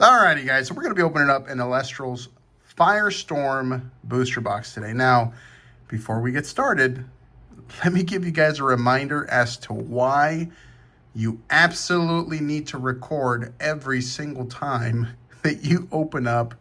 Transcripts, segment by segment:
Alrighty, guys, so we're going to be opening up an Elestrals Firestorm booster box today. Now, before we get started, let me give you guys a reminder as to why you absolutely need to record every single time that you open up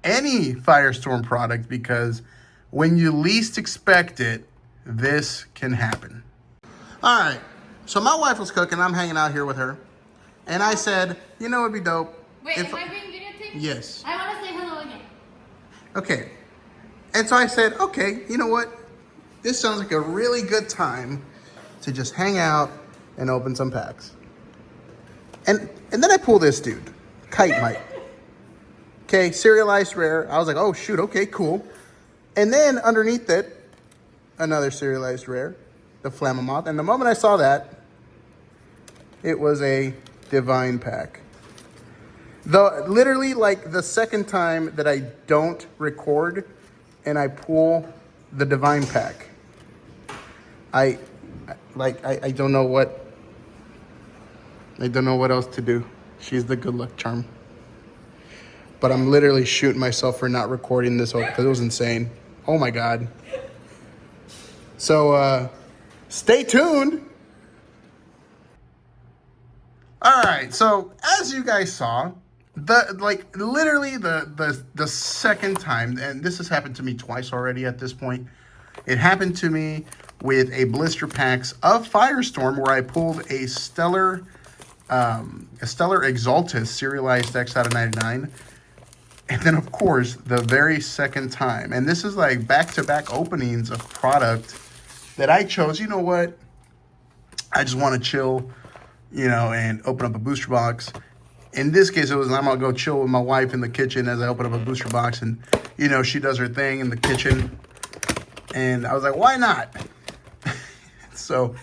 any Firestorm product, because when you least expect it, this can happen. Alright, so my wife was cooking. I'm hanging out here with her. And I said, you know what would be dope? Wait, am I being videotaped? Yes. I want to say hello again. Okay. And so I said, okay, you know what? This sounds like a really good time to just hang out and open some packs. And then I pull this dude, Kite Mite. Okay, serialized rare. I was like, oh shoot, okay, cool. And then underneath it, another serialized rare, the Flammoth. And the moment I saw that, it was a divine pack. Literally, like the second time that I don't record and I pull the divine pack, I don't know what else to do. She's the good luck charm. But I'm literally shooting myself for not recording this because it was insane. Oh my God. So stay tuned. All right, so as you guys saw, the second time, and this has happened to me twice already at this point. It happened to me with a blister packs of Firestorm where I pulled a Stellar Exaltus serialized X out of 99. And then, of course, the very second time, and this is like back-to-back openings of product that I chose. You know what? I just want to chill, and open up a booster box. In this case, it was I'm going to go chill with my wife in the kitchen as I open up a booster box. And, she does her thing in the kitchen. And I was like, why not? So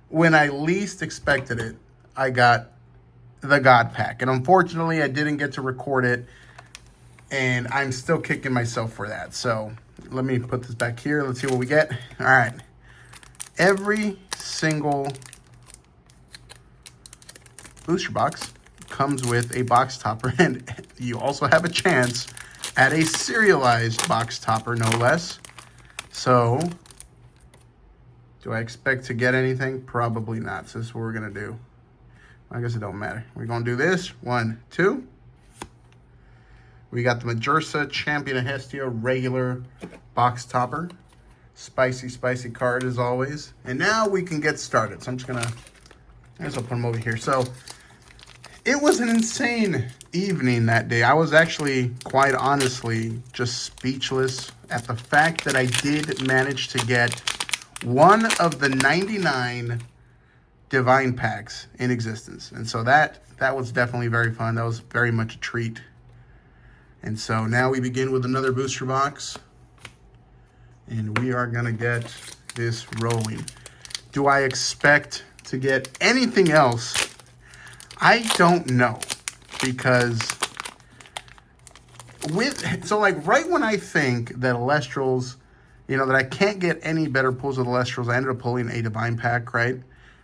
when I least expected it, I got the God Pack. And unfortunately, I didn't get to record it. And I'm still kicking myself for that. So let me put this back here. Let's see what we get. All right. Every single booster box comes with a box topper, and you also have a chance at a serialized box topper, no less. So, do I expect to get anything? Probably not. So this is what we're going to do. I guess it don't matter. We're going to do this. 1, 2. We got the Majorsa Champion of Hestia regular box topper. Spicy, spicy card as always. And now we can get started. So I'm just going to, I'll put them over here. So, it was an insane evening that day. I was actually, quite honestly, just speechless at the fact that I did manage to get one of the 99 divine packs in existence. And so that was definitely very fun. That was very much a treat. And so now we begin with another booster box. And we are going to get this rolling. Do I expect to get anything else? I don't know, because right when I think that Elestrals, that I can't get any better pulls of Elestrals, I ended up pulling a divine pack, right?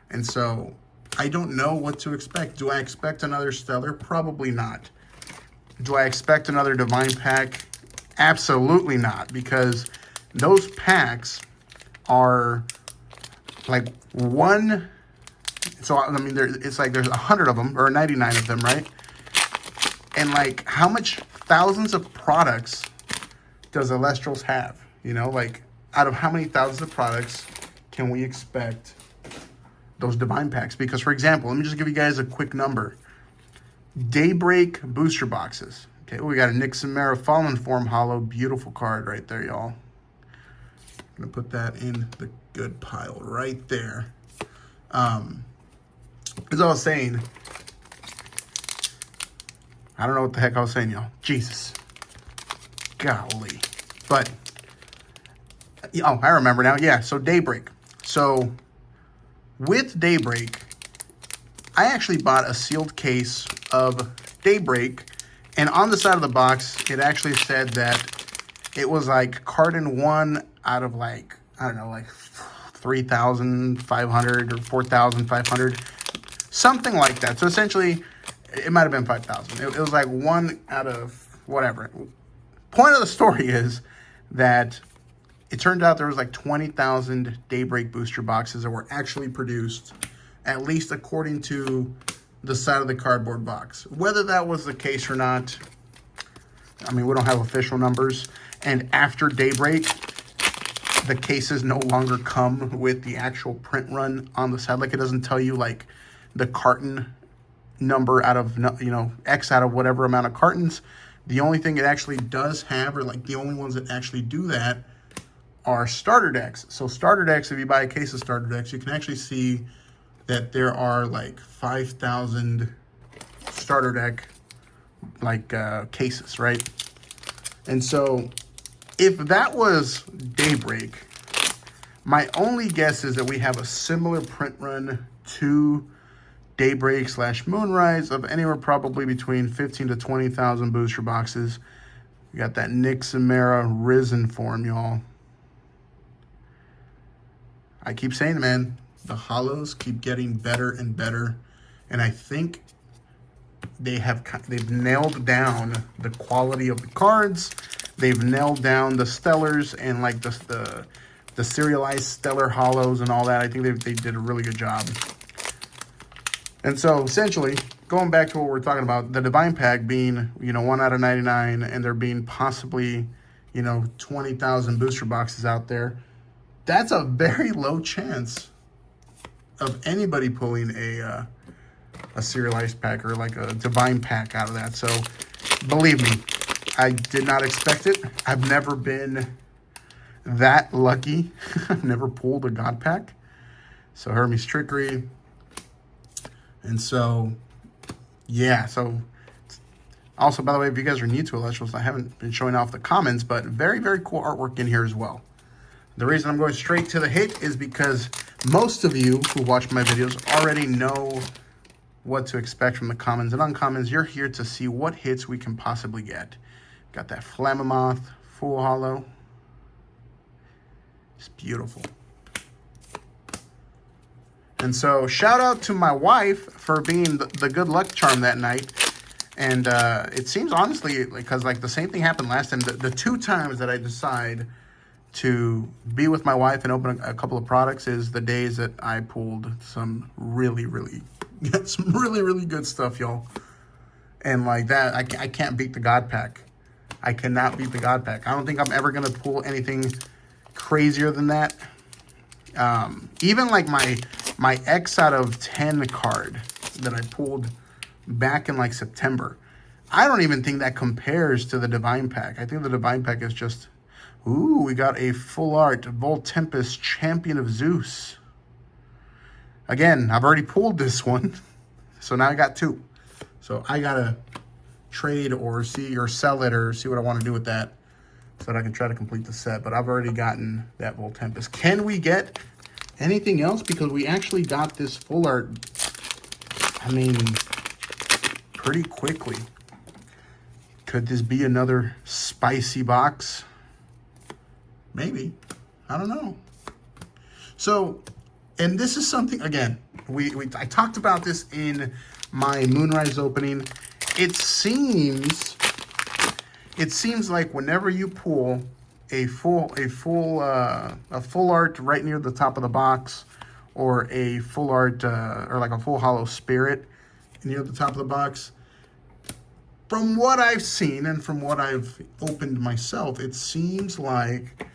And so I don't know what to expect. Do I expect another Stellar? Probably not. Do I expect another divine pack? Absolutely not, because those packs are like one. So, I mean, it's like there's 100 of them, or 99 of them, right? And, like, how much thousands of products does Elestrals have? Out of how many thousands of products can we expect those divine packs? Because, for example, let me just give you guys a quick number. Daybreak booster boxes. Okay, we got a Nixamera Fallen Form Hollow. Beautiful card right there, y'all. I'm going to put that in the good pile right there. As I was saying, I don't know what the heck I was saying, y'all. Jesus. Golly. But, I remember now. Yeah, so Daybreak. So, with Daybreak, I actually bought a sealed case of Daybreak. And on the side of the box, it actually said that it was like carton 1 out of 3,500 or 4,500. Something like that. So essentially, It might have been 5,000. It was like 1 out of whatever. Point of the story is that it turned out there was like 20,000 Daybreak booster boxes that were actually produced, at least according to the side of the cardboard box. Whether that was the case or not, I mean, we don't have official numbers. And after Daybreak, the cases no longer come with the actual print run on the side. Like, it doesn't tell you like the carton number out of, you know, X out of whatever amount of cartons. The only thing it actually does have, or like the only ones that actually do that, are starter decks. So starter decks, if you buy a case of starter decks, you can actually see that there are like 5,000 starter deck like cases, right? And so if that was Daybreak, my only guess is that we have a similar print run to Daybreak / Moonrise of anywhere probably between 15 to 20,000 booster boxes. We got that Nick Samara Risen form, y'all. I keep saying it, man. The holos keep getting better and better, and I think they've nailed down the quality of the cards. They've nailed down the stellars and like the serialized stellar holos and all that. I think they did a really good job. And so essentially, going back to what we're talking about, the Divine Pack being, you know, 1 out of 99, and there being possibly, you know, 20,000 booster boxes out there, that's a very low chance of anybody pulling a serialized pack or like a Divine Pack out of that. So believe me, I did not expect it. I've never been that lucky. I've never pulled a God Pack. So Hermes Trickery. And so, yeah. So also, by the way, if you guys are new to Elestrals, I haven't been showing off the comments, but very, very cool artwork in here as well. The reason I'm going straight to the hit is because most of you who watch my videos already know what to expect from the commons and uncommons. You're here to see what hits we can possibly get. Got that Flammoth full holo. It's beautiful. And so shout out to my wife for being the good luck charm that night. And it seems honestly, because like the same thing happened last time, the 2 times that I decide to be with my wife and open a couple of products is the days that I pulled some really good stuff, y'all. And like that, I can't beat the God Pack. I cannot beat the God Pack. I don't think I'm ever going to pull anything crazier than that. Even like my X out of 10 card that I pulled back in like September, I don't even think that compares to the Divine Pack. I think the Divine Pack is just, ooh, we got a full art Volt Tempest Champion of Zeus. Again, I've already pulled this one, so now I got 2. So I gotta trade or see or sell it or see what I want to do with that so that I can try to complete the set. But I've already gotten that Volt Tempest. Can we get anything else? Because we actually got this full art, I mean, pretty quickly. Could this be another spicy box? Maybe. I don't know. So, and this is something, again, I talked about this in my Moonrise opening. It seems like whenever you pull a full art right near the top of the box, or a full art or like a full holo spirit near the top of the box, from what I've seen and from what I've opened myself, it seems like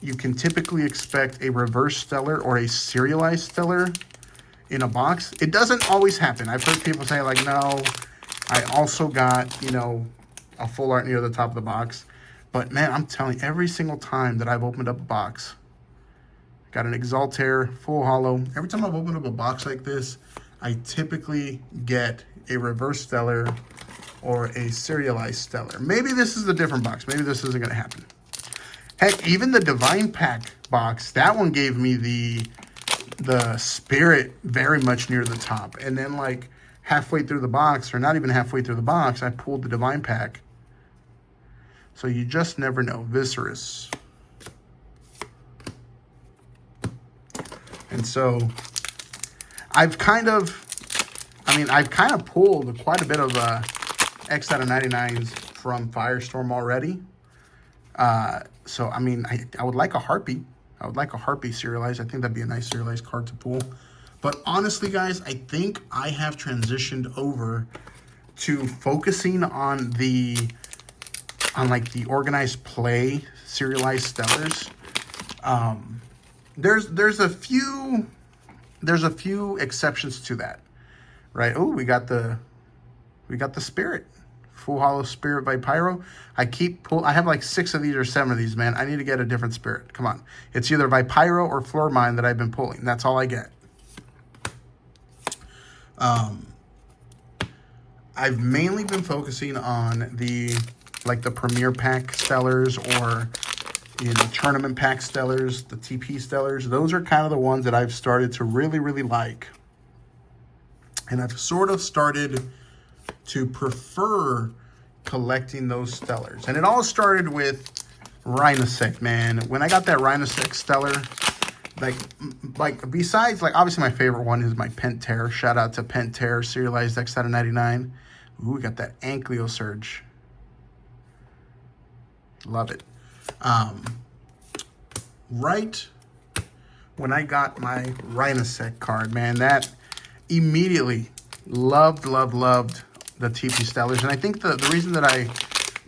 you can typically expect a reverse stellar or a serialized stellar in a box. It doesn't always happen. I've heard people say like, no, I also got, you know, a full art near the top of the box. But man, I'm telling you, every single time that I've opened up a box, got an Exaltair full holo. Every time I've opened up a box like this, I typically get a reverse stellar or a serialized stellar. Maybe this is a different box. Maybe this isn't going to happen. Heck, even the Divine Pack box, that one gave me the spirit very much near the top. And then like halfway through the box, or not even halfway through the box, I pulled the Divine Pack. So you just never know. Viscerous. And so I I mean, I've kind of pulled quite a bit of X out of 99s from Firestorm already. So, I mean, I would like a Harpy. I would like a Harpy serialized. I think that'd be a nice serialized card to pull. But honestly, guys, I think I have transitioned over to focusing on like the organized play serialized stellars. There's a few exceptions to that, right? Oh, we got the Spirit. Full Hollow Spirit by Pyro. I have like 6 of these or 7 of these, man. I need to get a different Spirit. Come on. It's either by Pyro or Floor Mine that I've been pulling. That's all I get. I've mainly been focusing on the Premier Pack Stellars or, Tournament Pack Stellars, the TP Stellars. Those are kind of the ones that I've started to really, really like. And I've sort of started to prefer collecting those Stellars. And it all started with Rhinosec, man. When I got that Rhinosec Stellar, like besides, like, obviously my favorite one is my Pentair. Shout out to Pentair, serialized X out of 99. Ooh, we got that Ankylosurge. Love it. Right when I got my Rhinosec card, man, that immediately loved the TP Stellars. And I think the reason that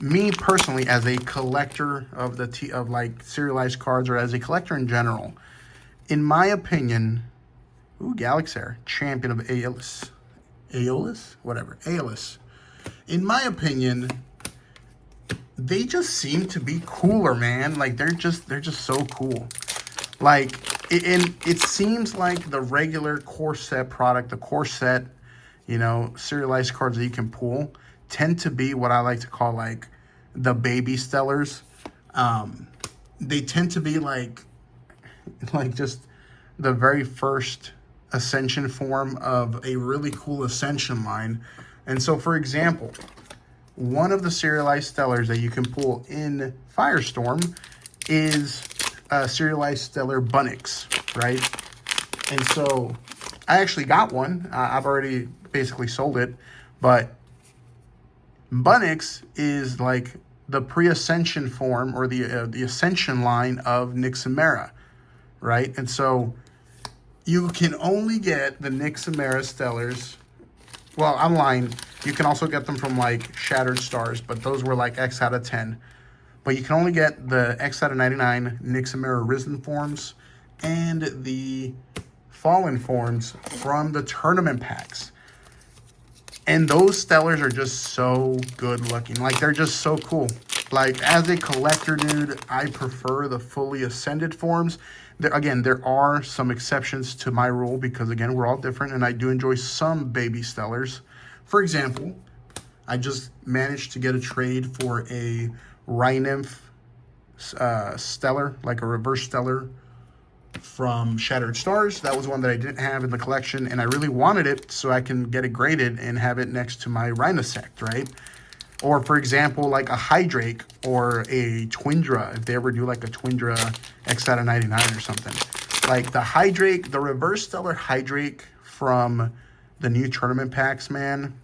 me personally, as a collector of like serialized cards, or as a collector in general, in my opinion, Galaxair, champion of Aeolus. In my opinion, they just seem to be cooler, man. Like, they're just so cool. Like, it seems like the regular core set product, the core set, serialized cards that you can pull, tend to be what I like to call, like, the baby Stellars. They tend to be like just the very first Ascension form of a really cool Ascension line. And so, for example, one of the serialized Stellars that you can pull in Firestorm is a serialized Stellar Bunnix, right? And so I actually got one. I've already basically sold it, but Bunnix is like the pre-Ascension form, or the Ascension line of Nixamera, right? And so you can only get the Nixamera Stellars. Well, I'm lying. You can also get them from like Shattered Stars, but those were like X out of 10. But you can only get the X out of 99 Nixamera Risen forms and the Fallen forms from the tournament packs. And those Stellars are just so good looking. Like, they're just so cool. Like, as a collector, dude, I prefer the fully ascended forms. There are some exceptions to my rule because, again, we're all different, and I do enjoy some baby Stellars. For example, I just managed to get a trade for a Rhinymph Stellar, like a reverse Stellar from Shattered Stars. That was one that I didn't have in the collection, and I really wanted it so I can get it graded and have it next to my Rhinosect, right? Or, for example, like a Hydrake or a Twindra, if they ever do like a Twindra X out of 99 or something. Like the Hydrake, the reverse Stellar Hydrake from the new tournament packs, man,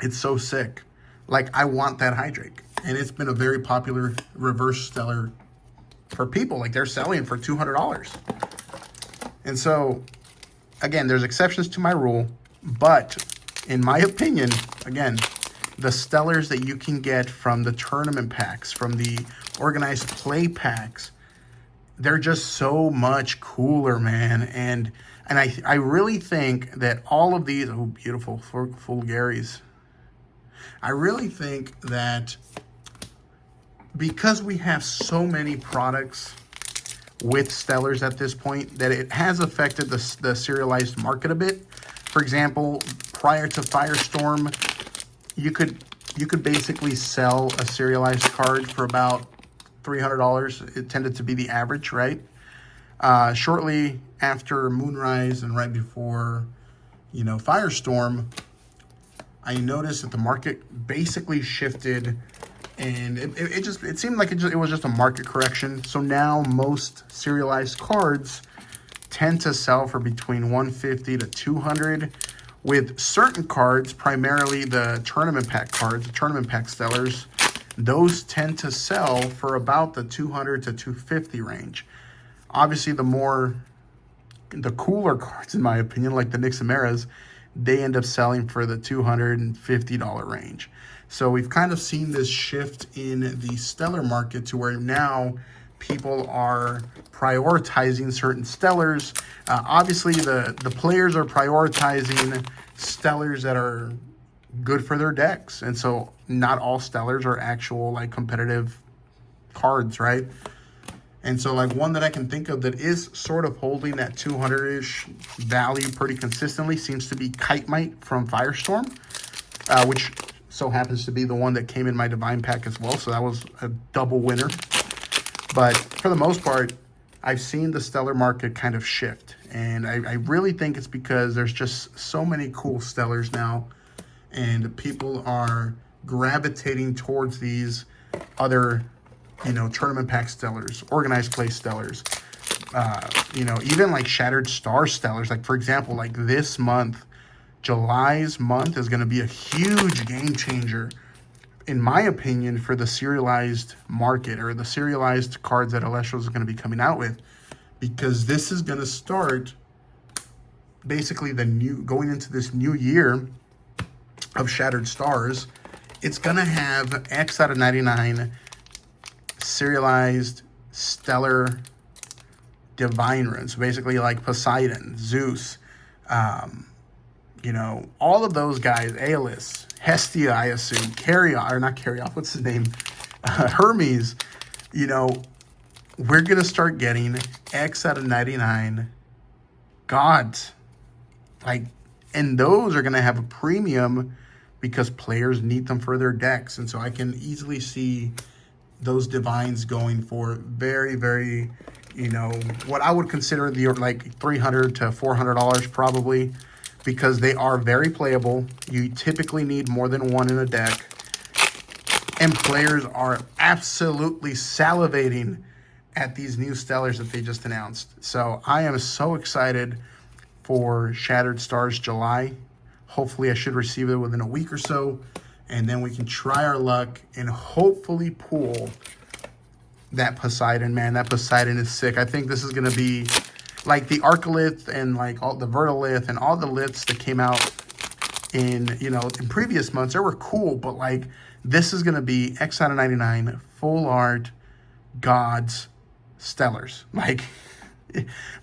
it's so sick. Like, I want that Hydrake. And it's been a very popular reverse Stellar for people. Like, they're selling for $200. And so, again, there's exceptions to my rule, but in my opinion, again, the Stellars that you can get from the tournament packs, from the organized play packs, they're just so much cooler, man. And I really think that all of these, oh, beautiful full Garys. I really think that because we have so many products with Stellars at this point, that it has affected the serialized market a bit. For example, prior to Firestorm, you could basically sell a serialized card for about $300. It tended to be the average, right? Shortly after Moonrise and right before, Firestorm, I noticed that the market basically shifted, and it seemed like it was just a market correction. So now most serialized cards tend to sell for between $150 to $200, with certain cards, primarily the tournament pack cards, the tournament pack stellars, those tend to sell for about the 200 to 250 range. Obviously, the cooler cards, in my opinion, like the Nixamaras, they end up selling for the $250 range. So we've kind of seen this shift in the stellar market to where now people are prioritizing certain stellars. Obviously, the players are prioritizing stellars that are good for their decks. And so not all stellars are actual like competitive cards, right? And so like one that I can think of that is sort of holding that 200-ish value pretty consistently seems to be Kite Might from Firestorm, which so happens to be the one that came in my Divine pack as well. So that was a double winner. But for the most part, I've seen the stellar market kind of shift. And I really think it's because there's just so many cool stellars now. And people are gravitating towards these other, tournament pack stellars, organized play stellars. Even like Shattered Star stellars. Like, for example, like this month, July's month is going to be a huge game changer, in my opinion, for the serialized market or the serialized cards that Elestrals is going to be coming out with, because this is going to start basically going into this new year of Shattered Stars. It's going to have X out of 99 serialized stellar divine runes. So basically like Poseidon, Zeus, all of those guys, Aeolus, Hestia, I assume, what's his name? Hermes, we're going to start getting X out of 99 gods. And those are going to have a premium because players need them for their decks. And so I can easily see those divines going for very, very, what I would consider the like $300 to $400 probably, because they are very playable. You typically need more than one in a deck. And players are absolutely salivating at these new stellars that they just announced. So I am so excited for Shattered Stars July. Hopefully I should receive it within a week or so. And then we can try our luck and hopefully pull that Poseidon. Man, that Poseidon is sick. I think this is going to be like the Arcalith and like all the Vertilith and all the liths that came out in previous months. They were cool, but like this is going to be X out of 99 full art gods stellars. Like,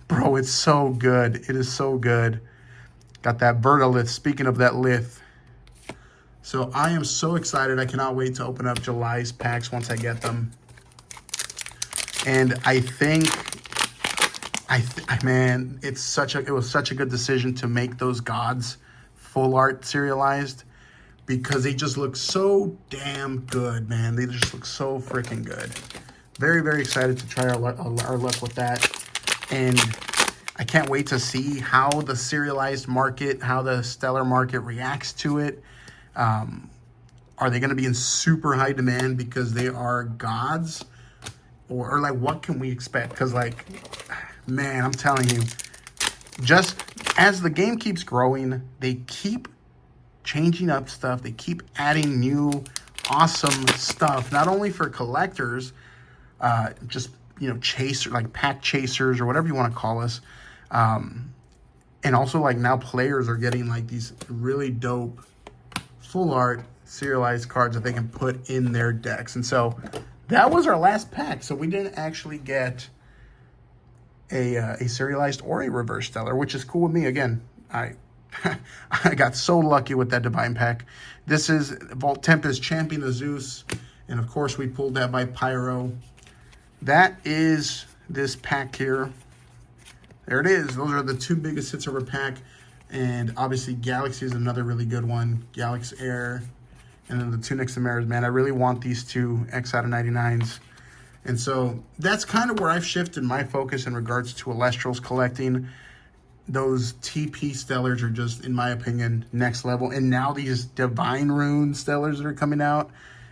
bro, it's so good. It is so good. Got that Vertilith. Speaking of that lith. So I am so excited. I cannot wait to open up July's packs once I get them. And I think, man, it was such a good decision to make those gods full art serialized, because they just look so damn good, man. They just look so freaking good. Very, very excited to try our luck with that. And I can't wait to see how the serialized market, how the stellar market reacts to it. Are they going to be in super high demand because they are gods? Or like, what can we expect? Because like, man, I'm telling you, just as the game keeps growing, they keep changing up stuff. They keep adding new awesome stuff, not only for collectors, chaser, like pack chasers or whatever you want to call us. And also like now players are getting like these really dope full art serialized cards that they can put in their decks. And so that was our last pack. So we didn't actually get a serialized or a reverse stellar, which is cool with me. Again, I got so lucky with that Divine pack. This is Vault Tempest Champion of Zeus. And of course we pulled that by Pyro. That is this pack here. There it is. Those are the two biggest hits of our pack. And obviously Galaxy is another really good one. Galaxy Air. And then the two Nixamaras, man. I really want these two X out of 99s. And so that's kind of where I've shifted my focus in regards to Elestrals collecting. Those TP stellars are just, in my opinion, next level. And now these Divine Rune stellars that are coming out,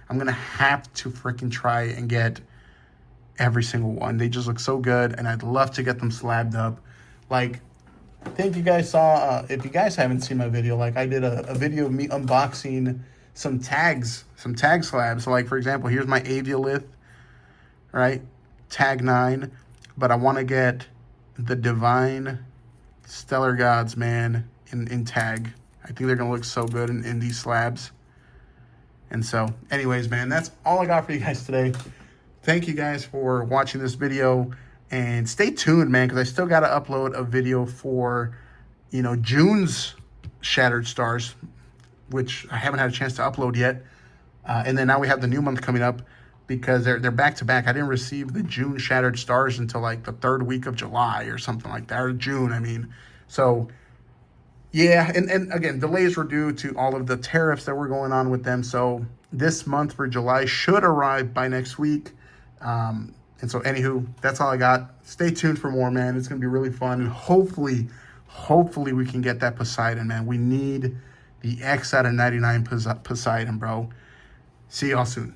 I'm going to have to freaking try and get every single one. They just look so good, and I'd love to get them slabbed up. Like, think you guys saw, if you guys haven't seen my video, like I did a video of me unboxing some tag slabs. So like, for example, here's my aviolith, right? Tag 9. But I want to get the Divine Stellar Gods, man, in tag. I think they're going to look so good in these slabs. And so, anyways, man, that's all I got for you guys today. Thank you guys for watching this video. And stay tuned, man, because I still got to upload a video for, you know, June's Shattered Stars, which I haven't had a chance to upload yet. And then now we have the new month coming up because they're back to back. I didn't receive the June Shattered Stars until like the 3rd week of July or something like that, or June, I mean. So, yeah, and again, delays were due to all of the tariffs that were going on with them. So this month for July should arrive by next week. And so, anywho, that's all I got. Stay tuned for more, man. It's going to be really fun. And hopefully we can get that Poseidon, man. We need the X out of 99 Poseidon, bro. See y'all soon.